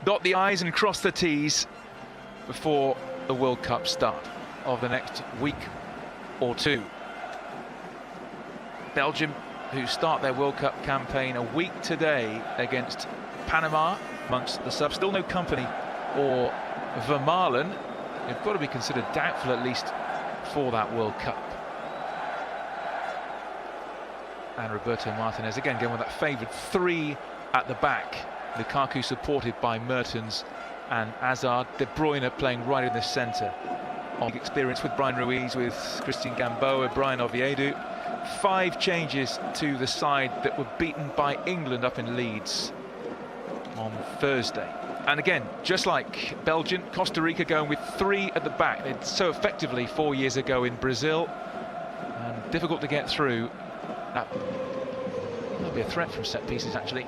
dot the I's and cross the T's before the World Cup start of the next week or two. Belgium, who start their World Cup campaign a week today against Panama, amongst the subs. Still no company or Vermaelen, who've got to be considered doubtful at least for that World Cup. And Roberto Martinez again going with that favoured three at the back. Lukaku supported by Mertens and Hazard. De Bruyne playing right in the centre. On experience with Brian Ruiz, with Christian Gamboa, Brian Oviedo. 5 changes to the side that were beaten by England up in Leeds on Thursday. And again, just like Belgium, Costa Rica going with 3 at the back. They did so effectively 4 years ago in Brazil. And difficult to get through. That'll be a threat from set pieces, actually.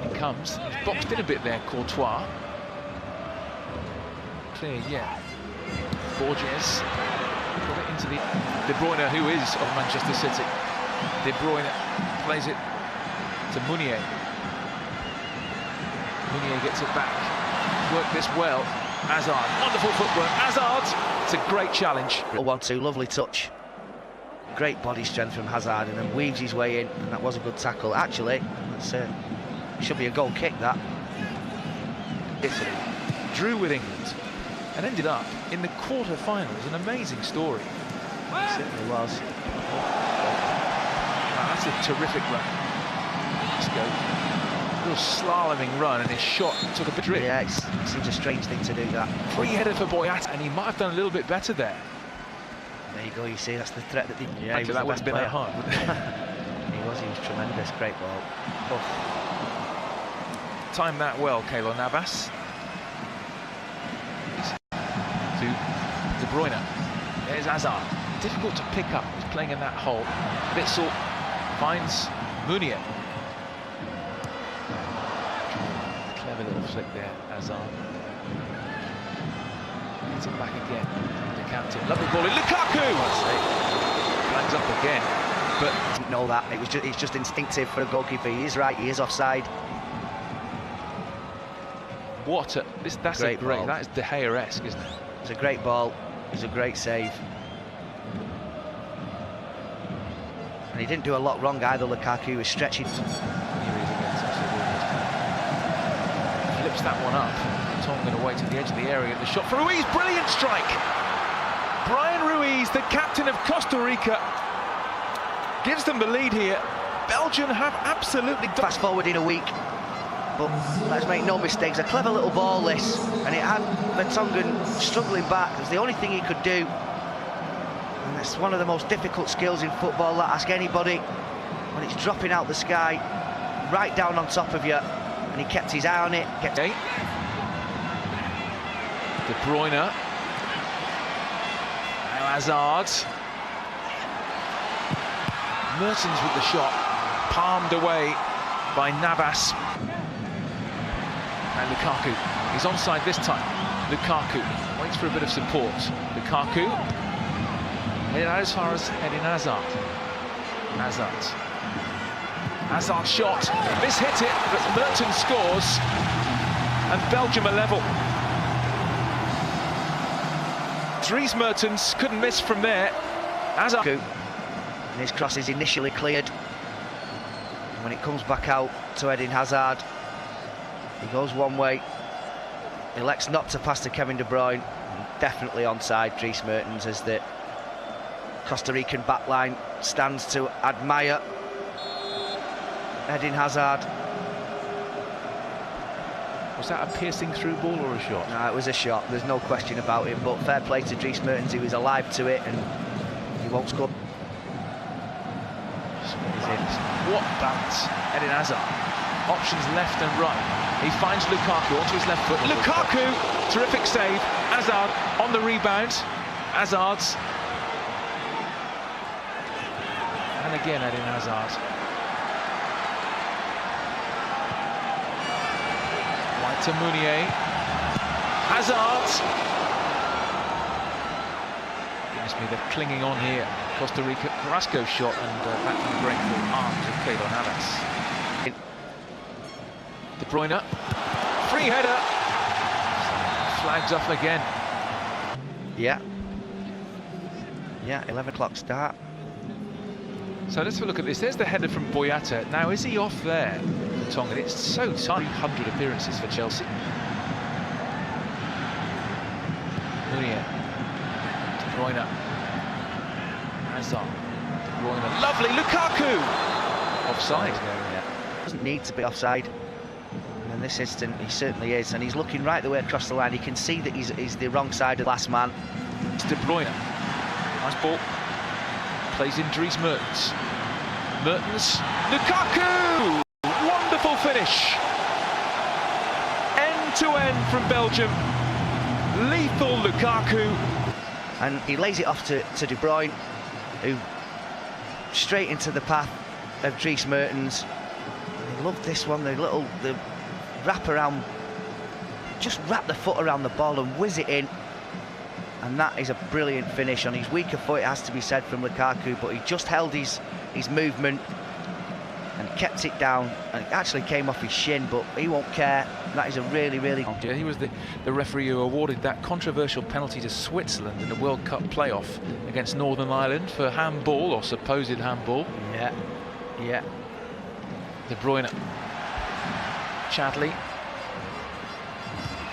He comes. He's boxed in a bit there, Courtois. Clear, yeah. Borges. Got it into the De Bruyne, who is of Manchester City. De Bruyne plays it to Meunier. Meunier gets it back. Worked this well. Hazard, wonderful footwork. Hazard, it's a great challenge. 1-2, lovely touch. Great body strength from Hazard, and then weaves his way in, and that was a good tackle. Actually, that's should be a goal kick, that. Italy drew with England and ended up in the quarter-finals. An amazing story. It certainly was. Wow, that's a terrific run. Let's go. Real slaloming run, and his shot took a bit drip. Yeah, it seems a strange thing to do, that. Free-headed for Boyat, and he might have done a little bit better there. There you go, you see, that's the threat that they... Yeah, he was that wouldn't have been that hard. he was tremendous, great ball. Oh. Timed that well, Keylor Navas. To De Bruyne. There's Hazard. Difficult to pick up. He's playing in that hole. Witsel finds Meunier. Clever little flick there, Hazard. Gets it back again. The captain. Lovely ball in. Lukaku! Flags up again. But didn't know that. It's just instinctive for a goalkeeper. He is right. He is offside. What a... That's great a great... ball. That is De Gea-esque, isn't it? It's a great ball. It's a great save. And he didn't do a lot wrong either, Lukaku. He was stretching. Here he is again, flips that one up. Tongan away to the edge of the area. The shot for Ruiz, brilliant strike. Brian Ruiz, the captain of Costa Rica, gives them the lead here. Belgium have absolutely... Fast forward in a week. But let's make no mistakes, a clever little ball this, and it had Vertonghen struggling back. It was the only thing he could do. And it's one of the most difficult skills in football, that ask anybody. When it's dropping out the sky, right down on top of you, and he kept his eye on it. De Bruyne. Now Hazard. Mertens with the shot, palmed away by Navas. And Lukaku, he's onside this time. Lukaku waits for a bit of support. Lukaku, made it out as far as Eden Hazard. Hazard shot, this hit it, but Mertens scores, and Belgium are level. Dries Mertens couldn't miss from there. Hazard. And his cross is initially cleared. And when it comes back out to Eden Hazard, he goes one way, elects not to pass to Kevin De Bruyne. Definitely onside, Dries Mertens, as the Costa Rican backline stands to admire Eden Hazard. Was that a piercing through ball or a shot? No, it was a shot, there's no question about it, but fair play to Dries Mertens, he was alive to it, and he won't score. What balance, Eden Hazard. Options left and right. He finds Lukaku onto his left foot. Lukaku, terrific save. Hazard on the rebound. Hazard's. And again, Eden Hazard. Wide to Meunier. Hazard. Gives me the clinging on here. Costa Rica, Carrasco shot, and back from the grateful arms of Keylor Navas. De De Bruyne, free header, flags off again. Yeah, 11 o'clock start. So let's have a look at this. There's the header from Boyata. Now, is he off there for Tongan? It's so tight. 100 appearances for Chelsea. Munir, De Bruyne, Hazard, De Bruyne, lovely, Lukaku! Offside. Doesn't need to be offside. And in this instant, he certainly is. And he's looking right the way across the line. He can see that he's the wrong side of the last man. It's De Bruyne. Nice ball. Plays in Dries Mertens. Mertens, Lukaku! Wonderful finish. End to end from Belgium. Lethal Lukaku. And he lays it off to De Bruyne, who straight into the path of Dries Mertens. I love this one, the wrap around, just wrap the foot around the ball and whiz it in. And that is a brilliant finish on his weaker foot, it has to be said, from Lukaku, but he just held his movement and kept it down, and it actually came off his shin, but he won't care. That is a really, really... Yeah, he was the referee who awarded that controversial penalty to Switzerland in the World Cup playoff against Northern Ireland for handball, or supposed handball. Yeah. De Bruyne. Chadley.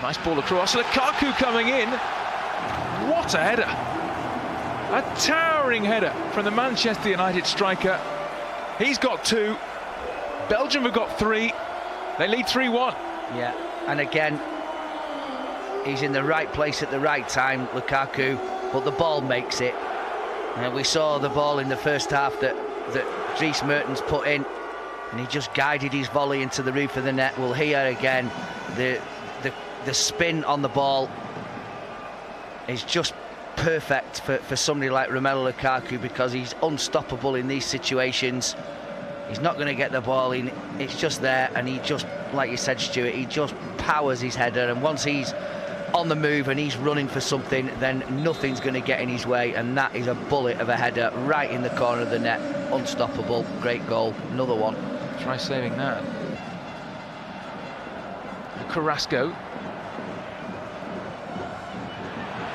Nice ball across. Lukaku coming in. What a header! A towering header from the Manchester United striker. He's got 2. Belgium have got 3. They lead 3-1. Yeah, and again, he's in the right place at the right time, Lukaku, but the ball makes it. And we saw the ball in the first half that Dries Mertens put in, and he just guided his volley into the roof of the net. Well, here again, the spin on the ball is just perfect for somebody like Romelu Lukaku, because he's unstoppable in these situations. He's not going to get the ball in, it's just there, and he just, like you said, Stuart, he just powers his header, and once he's on the move and he's running for something, then nothing's going to get in his way, and that is a bullet of a header right in the corner of the net. Unstoppable, great goal, another one. Try saving that. Carrasco.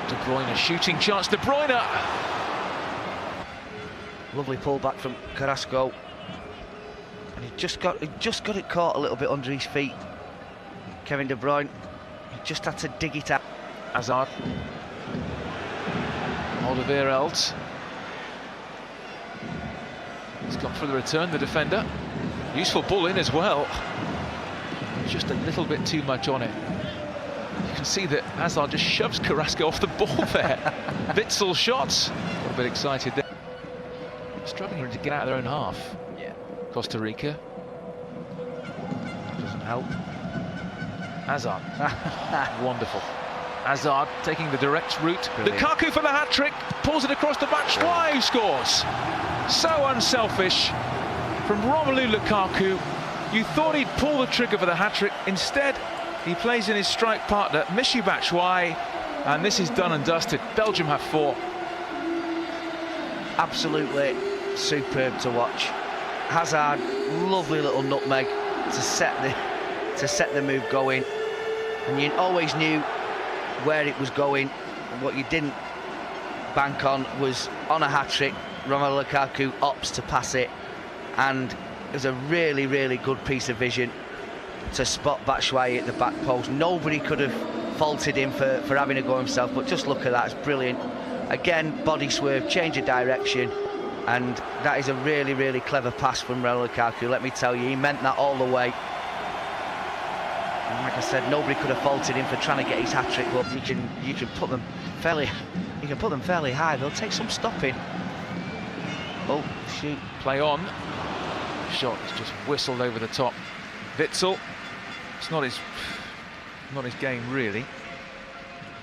De Bruyne, shooting chance, De Bruyne! Lovely pullback from Carrasco. And he just got it caught a little bit under his feet. Kevin De Bruyne, he just had to dig it out. Hazard. Alderweireld. He's got for the return, the defender. Useful ball in as well. Just a little bit too much on it. You can see that Hazard just shoves Carrasco off the ball there. Witzel shot. A little bit excited there. Struggling to get out of their own half. Yeah. Costa Rica. Doesn't help. Hazard. Wonderful. Hazard taking the direct route. Brilliant. Lukaku for the hat-trick. Pulls it across the back. Schwei who scores. So unselfish from Romelu Lukaku. You thought he'd pull the trigger for the hat-trick. Instead, he plays in his strike partner, Michy Batshuayi, and this is done and dusted. Belgium have 4. Absolutely superb to watch. Hazard, lovely little nutmeg to set the move going, and you always knew where it was going. And what you didn't bank on was on a hat-trick. Romelu Lukaku opts to pass it, and it was a really, really good piece of vision to spot Batshuayi at the back post. Nobody could have faulted him for having a go himself, but just look at that, it's brilliant. Again, body swerve, change of direction, and that is a really, really clever pass from Romelu Lukaku. Let me tell you, he meant that all the way. And like I said, nobody could have faulted him for trying to get his hat-trick, but you can put them fairly high. They'll take some stopping. Oh, shoot. Play on. Shot is just whistled over the top. Witzel. It's not his game really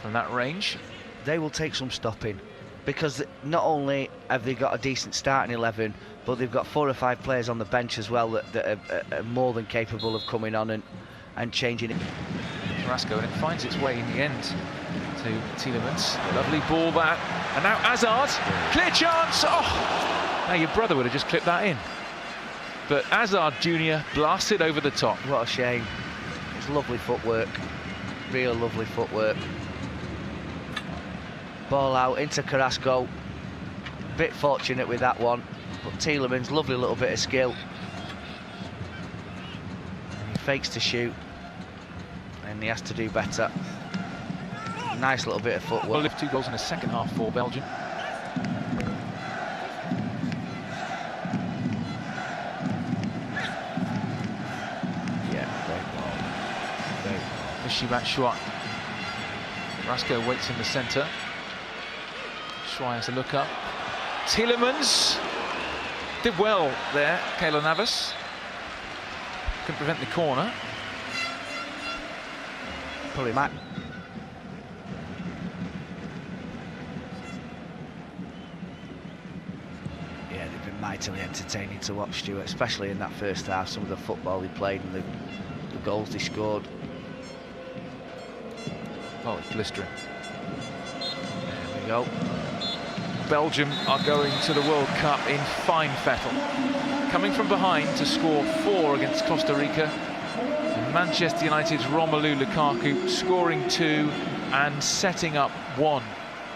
from that range. They will take some stopping, because not only have they got a decent starting 11, but they've got 4 or 5 players on the bench as well that are more than capable of coming on and changing it. Carrasco, and it finds its way in the end to Tielemans. Lovely ball that, and now Hazard. Clear chance. Oh, now your brother would have just clipped that in. But Hazard Jr. blasted over the top. What a shame. It's lovely footwork, real lovely footwork. Ball out into Carrasco. Bit fortunate with that one, but Tielemans, lovely little bit of skill. And he fakes to shoot, and he has to do better. Nice little bit of footwork. Well, lift 2 goals in the second half for Belgium. Yeah, great ball. Great ball. Mishibat Chua. Carrasco waits in the centre. Chua has a look up. Tielemans did well there. Keylor Navas couldn't prevent the corner. Pull him out. Yeah, they've been mightily entertaining to watch, Stuart, especially in that first half. Some of the football they played and the goals they scored. Oh, it's blistering. There we go. Belgium are going to the World Cup in fine fettle. Coming from behind to score 4 against Costa Rica. And Manchester United's Romelu Lukaku scoring 2 and setting up 1.